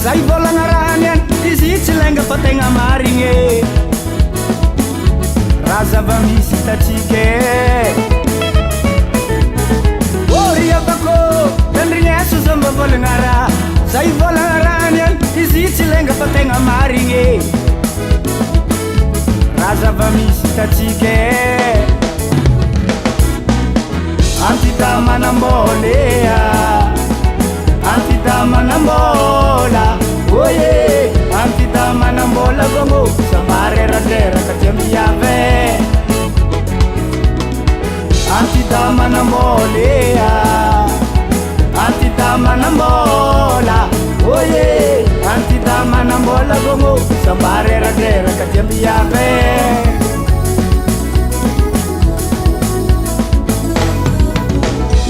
zay volagna raha niany izy tsy lenga fa tegna marigny raha zava-misy tatsika oriavako tandrigneso zamba volagna raha zay volagna raha niany izy tsy lenga fa tegna marigny raha zava-misy tatsika antita manambolea antita manambola oye antita manambola gongo samarerateraka tiamiave antita manambolea antita manambola oye antita manambola gongo samarerateraka tiamiave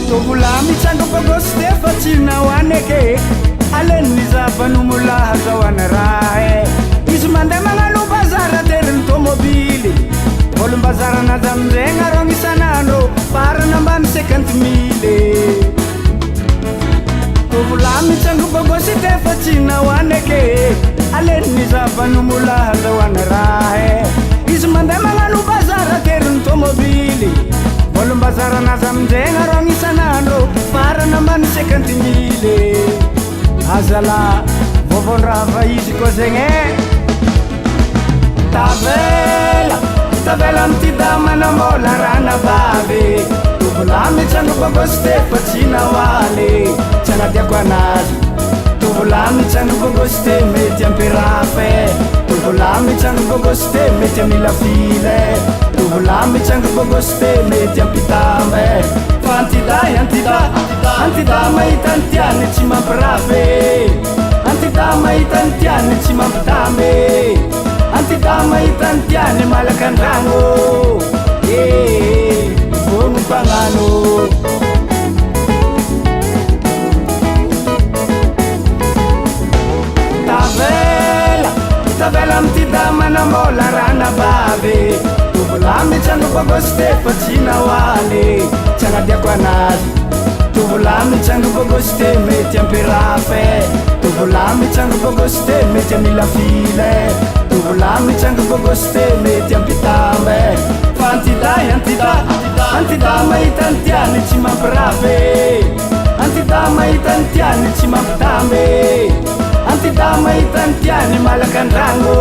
Tobulami chango pagoste facina waneke alen nizavanumula zawana rae ismande mangalu bazara terin tomobili volum bazara na zamzenga rongi sanano para namban 50,000 Tobulami chango pagoste facina waneke alen nizavanumula zawana rae ismande mangalu bazara terin tomobili Volum bazara na zamzenga rongi sanano para naman 50,000 azala vovon rava izy ko zegny tavela mtida manambola rana vavy tovolamy trano bogoste fa tsy nahoaly tsy anadiako anazy tovolamy trano bogoste mety ampirafe tovolamy trano bogoste mety amila file tovolamy trano bogoste mety ampitambe fa antida mahita ny tiany tsy mampirafe antida mahita ny tiany tsy mampitambe antida mahita ny tiany malaka andragno vogno mpagnano tavela mtida manambola rana vavy tovolamy trano bogoste fa tsy nahoaly tsy anadiako anazy tovolamy trano bogoste mety ampirafe tovolamy trano bogoste mety amila file tovolamy trano bogoste mety ampitambe fa antida mahita ny tiany tsy mampirafe antida mahita ny tiany tsy mampitambe antida mahita ny tiany malaka andragno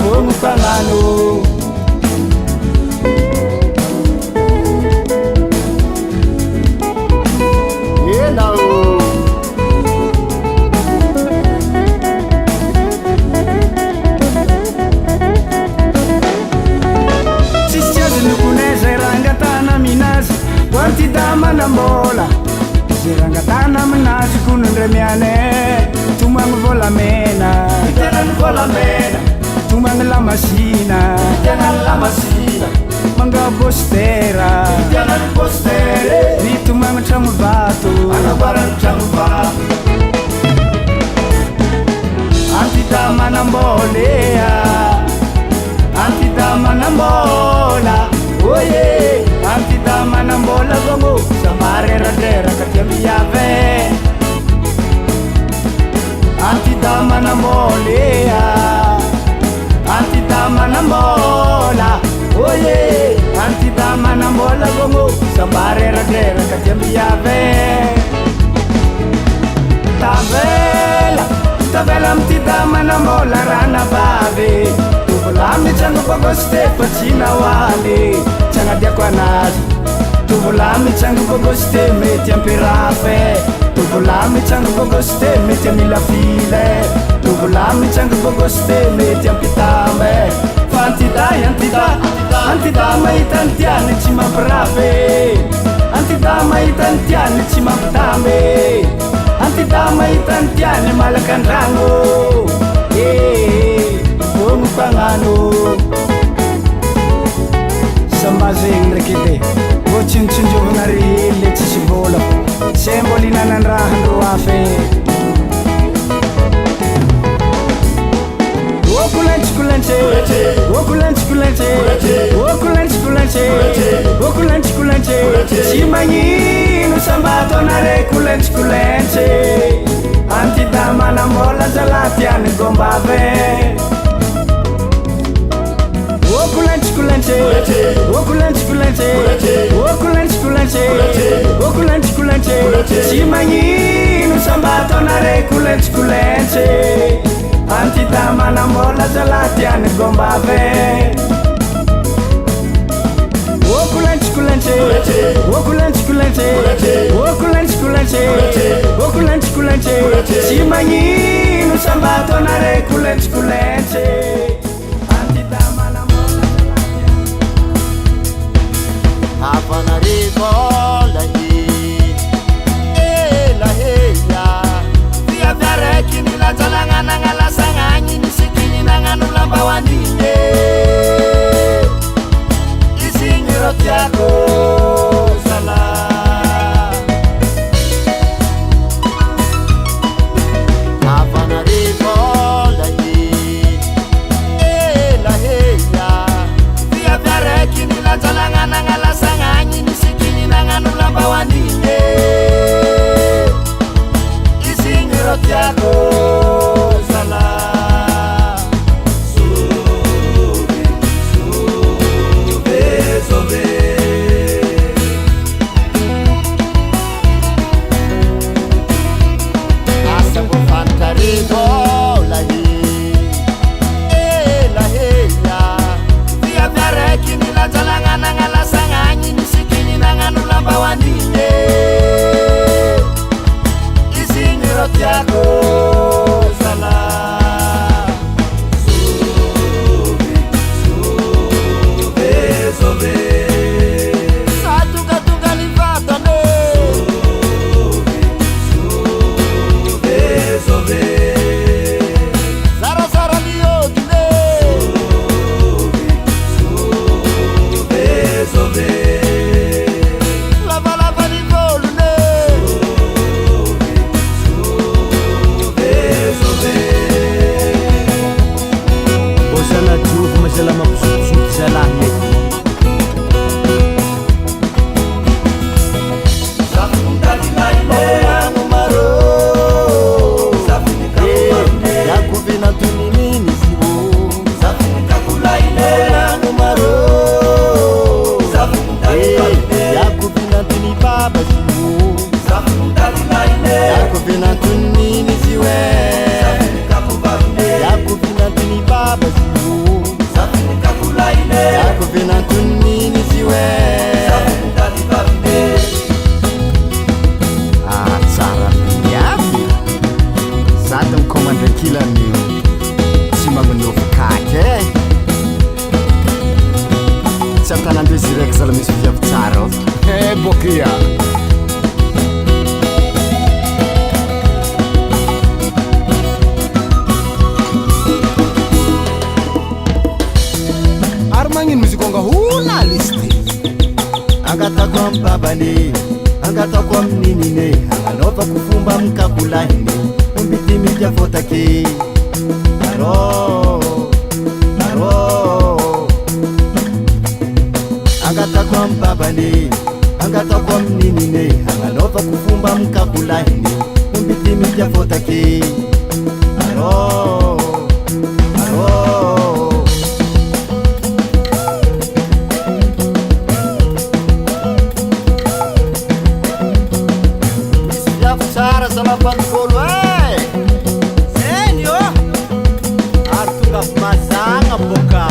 vogno mpagnano tsisy tsy azo nokone zay rangatana aminazy ho antida manambola zay rangatana aminazy konondre miane tomagny volamena itenany volamena tomagny lamasina itenany lamasina manga bostera itenany bostere ny tomagny tragno vato anavarany tragno vato antida manambolea antida manambola oye antida manambola gongo samarerateraka tiamiave antida manambolea antida manambola oye antida manambola gongo samarerateraka tiamiave tavela mtida manambola rana vavy tovolamy trano bogoste fa tsy nahoaly tsy anadiako anazy tovolamy trano bogoste mety ampirafe tovolamy trano bogoste mety amila file tovolamy trano bogoste mety ampitambe fa antida mahita ny tiany tsy mampirafe antida mahita ny tiany tsy mampitambe antida mahita ny tiany malaka andragno vogno mpagnano samba zegny ndraiky edy vo tsinotsinjovagna rile tsisy vola se mbola inanandraha andro afe Si magnino sambato nare kulenche manambola zalatiany gombave okulanchikulante okulanchikulante okulanchikulante okulanchikulante simagnino sambatonare kulanchikulante antita manambola zalatiany gombave okulanchikulante okulanchikulante okulanchikulante okulanchikulante simagnino sambatonare kulanchikulante Havanarigo lahi laheya via vareki nila jalangana ngala sanganyi nisikini nanganu lamba wanine isingiro tiako sala Havanarigo lahi laheya via vareki nila jalangana ngala nanganu wanine isingiro tiako sala sobe asa kufantarigo lahi laheya via vareki nila jalangana ngala sanganyi nanganu lamba wanine isingiro tiako sala sobe satugatunga livatane sobe sarasara liyogine sobe selama kusut salahnya Bokia Armangin musikonga hula listi Angata kwa mpabani Angata kwa mninine Anganova kufumba mkakulahini Mbiti mija fotaki Aro Angata kwa mpabani Angata kwa mninine Anganova kufumba mkakulahini Mbiti mija fotaki Aro Sara salapan kolo senyo Artunga masanga boka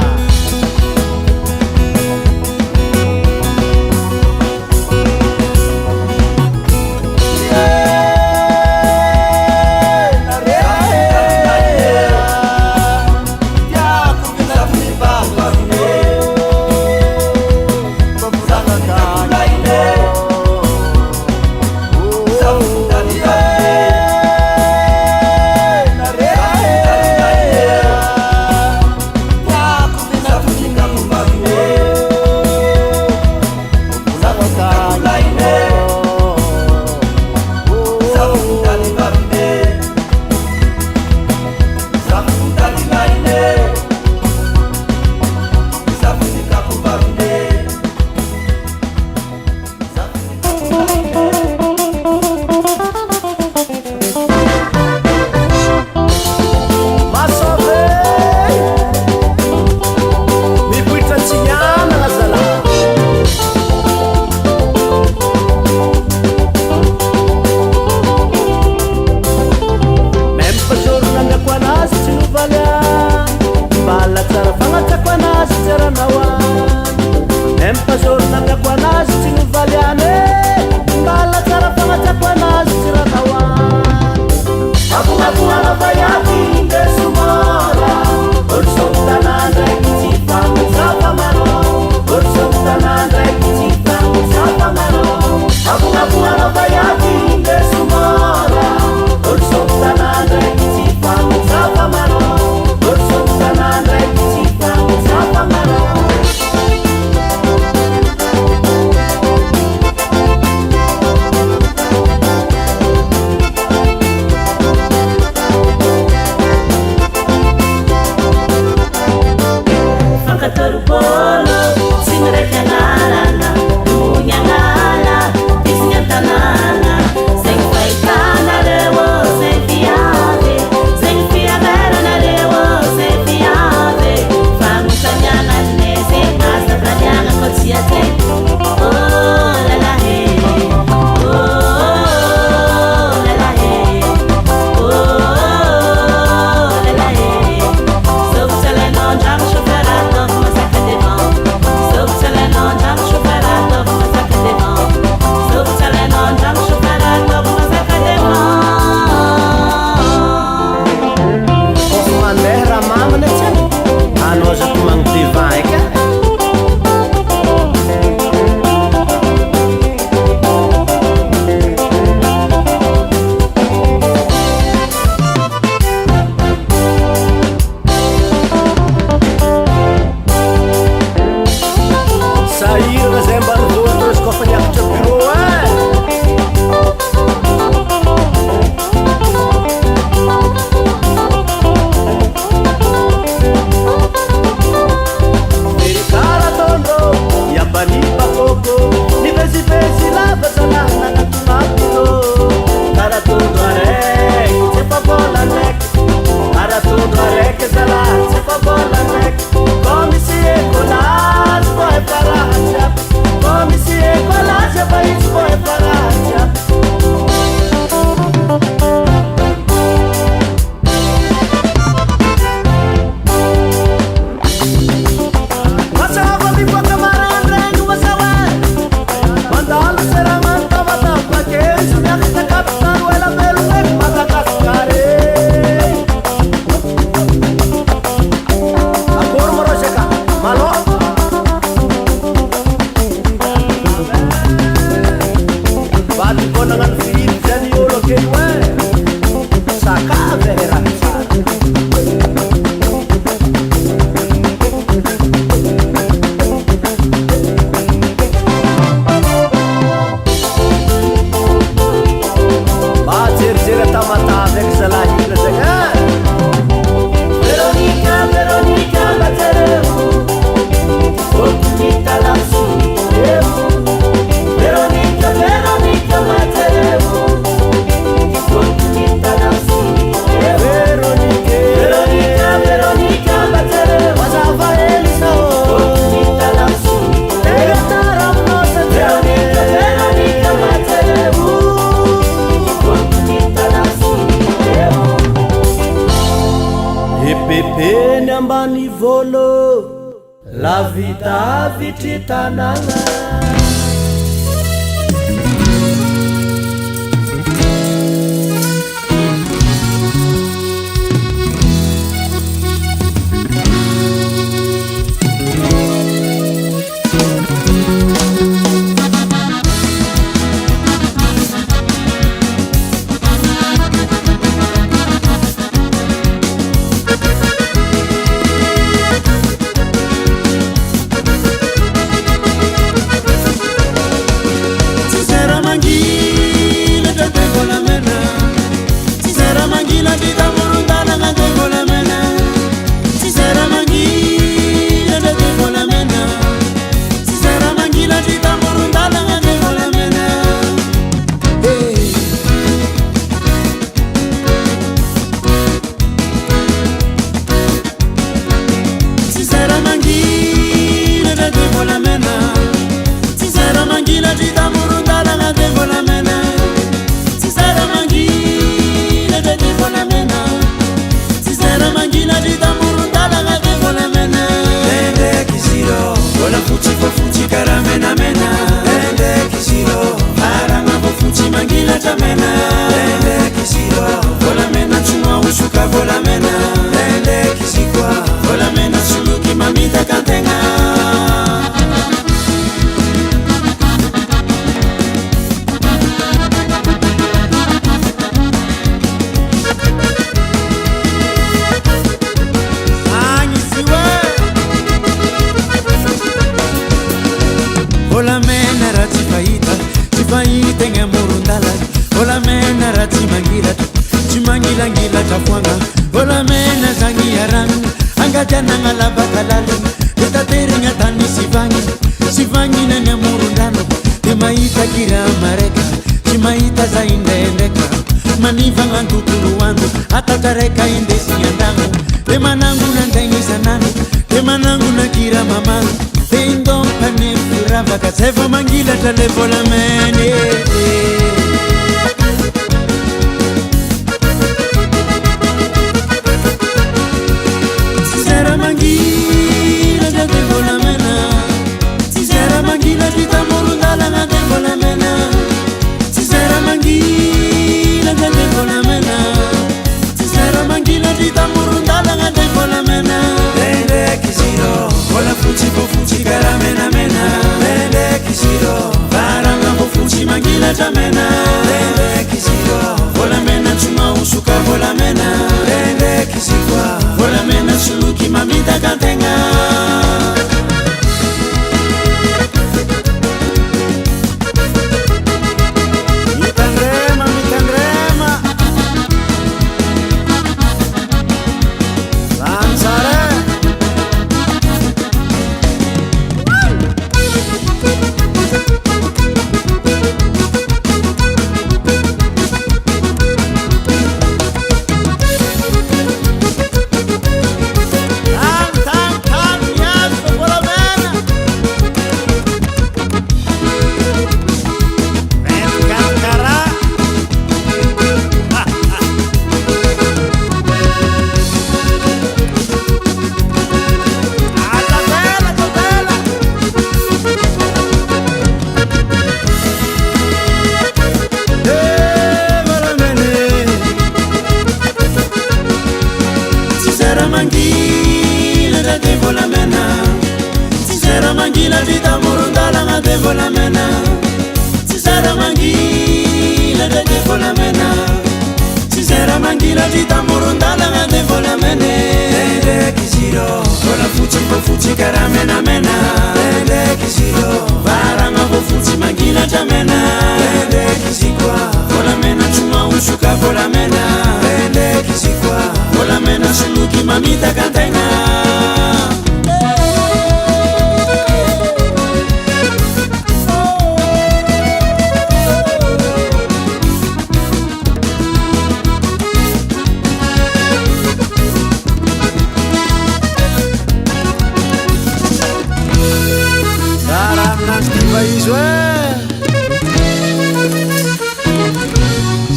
volo la vita vitry tanàna.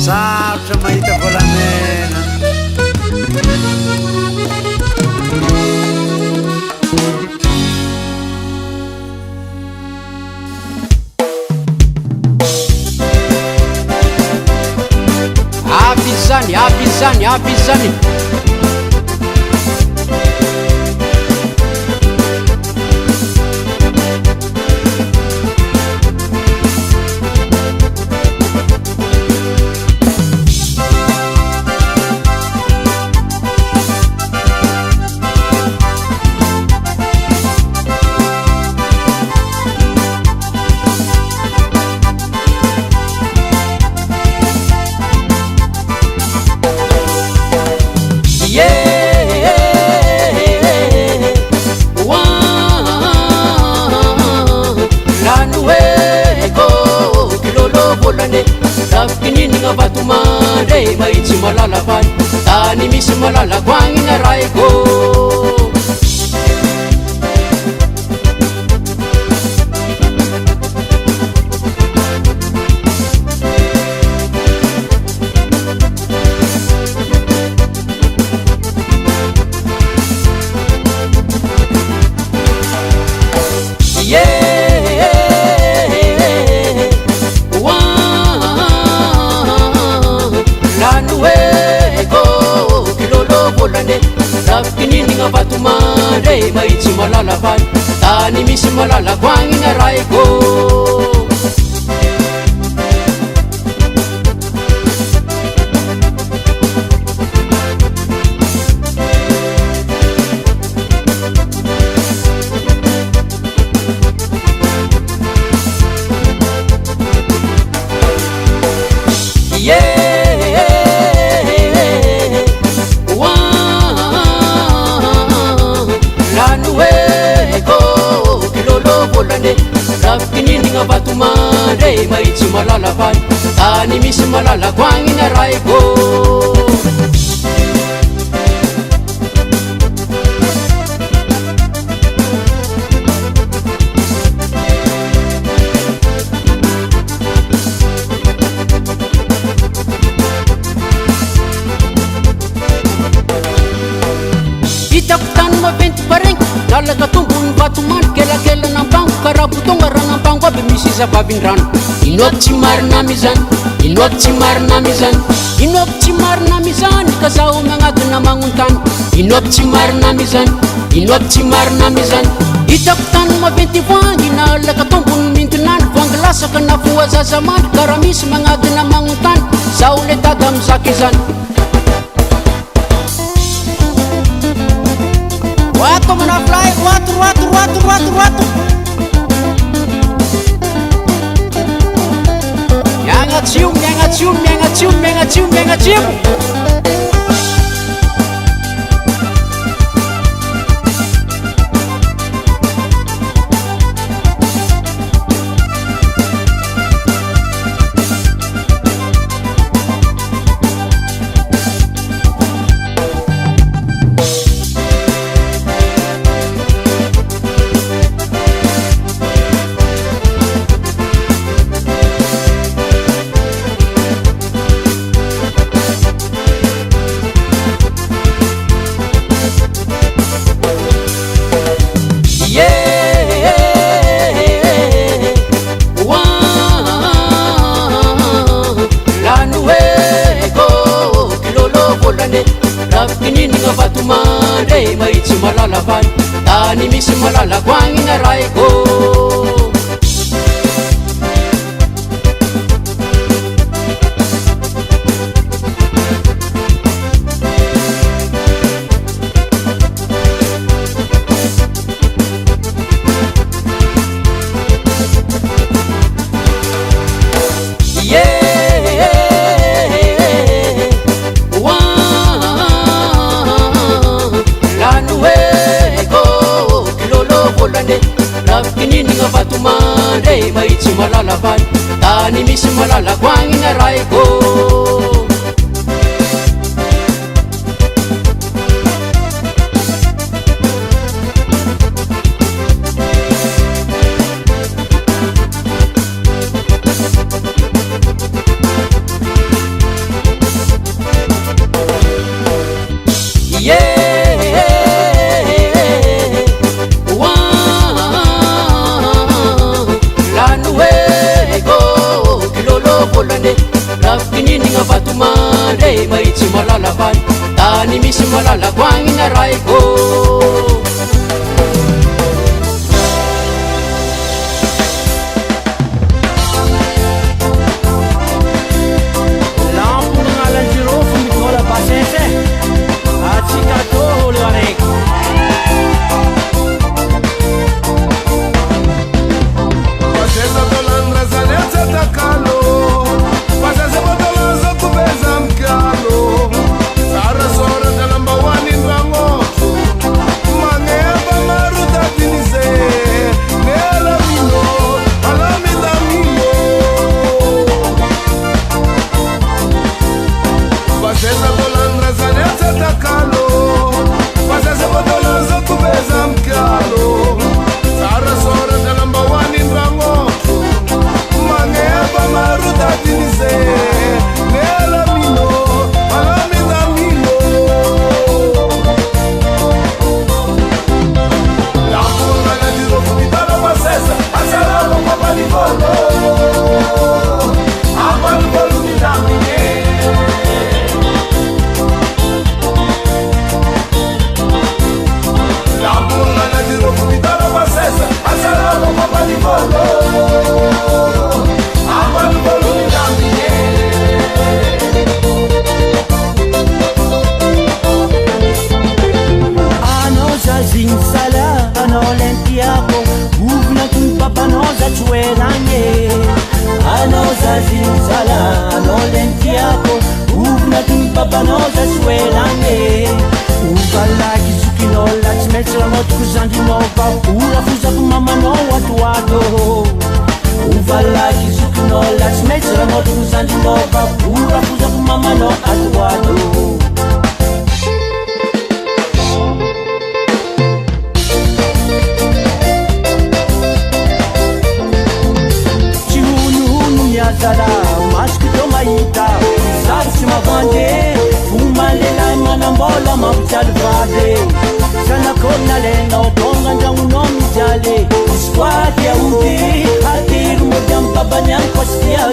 Sarotra mahita volamena. aby izy zany Lafikininagna vatomandre mahitsy malala fany tany misy malala koagnina raiko Lafikininagna vatomandre mahitsy malala fany tany misy malala koagnina raiko Lafikininagna vatomandre mahitsy malala fany tany misy malala koagnina raiko hitako tany maventy paregny lalaka tombony vatomandry kelakelana ampango karaha botonga ranampango aby misy izababin-drano ino aby tsy marina mizany ino aby tsy marina mizany ino aby tsy marina mizany ka zaho magnadina magnontany ino aby tsy marina mizany ino aby tsy marina mizany hitako tany maventy voangy na laka tombony mintinany voangy lasaka na foazazamandry karaha misy magnadina magnontany zaho le tady amizaka izany Wato manafly, wato. Miangatsiu. Lafikininagna vatomandre mahitsy malala fany tany misy malala koagnina raiko Lafikininagna vatomandre mahitsy malala fany tany misy malala koagnina raiko Lafikininagna vatomandre mahitsy malala fany ny misy malalako agny na raiko Squad ya uti hati rumah jam babanya kos dia